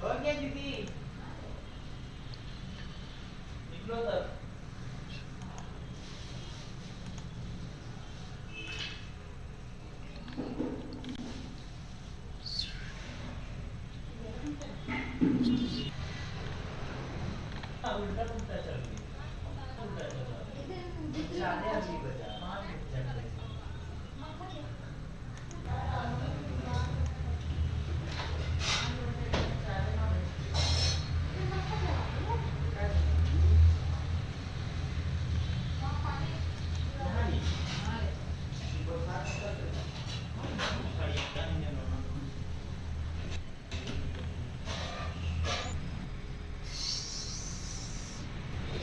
हो क्या दीदी निकलो तर उल्टा उल्टा चल रही उल्टा चल रहा जाने अभी बजा 5 मिनट चल रही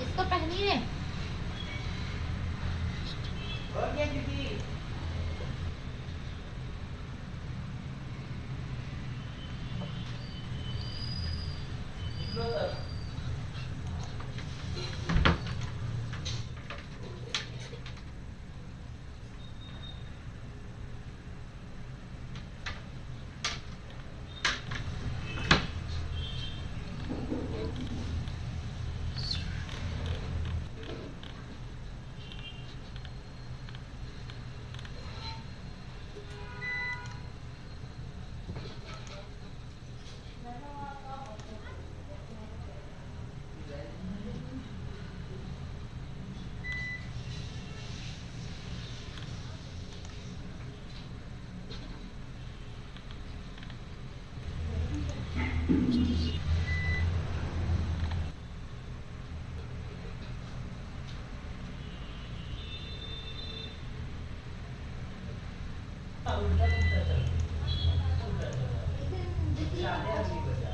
इसको पहनी है। हो क्या दीदी निकलो तर उल्टा उल्टा चल रही उल्टा चल रहा जाने अभी बजा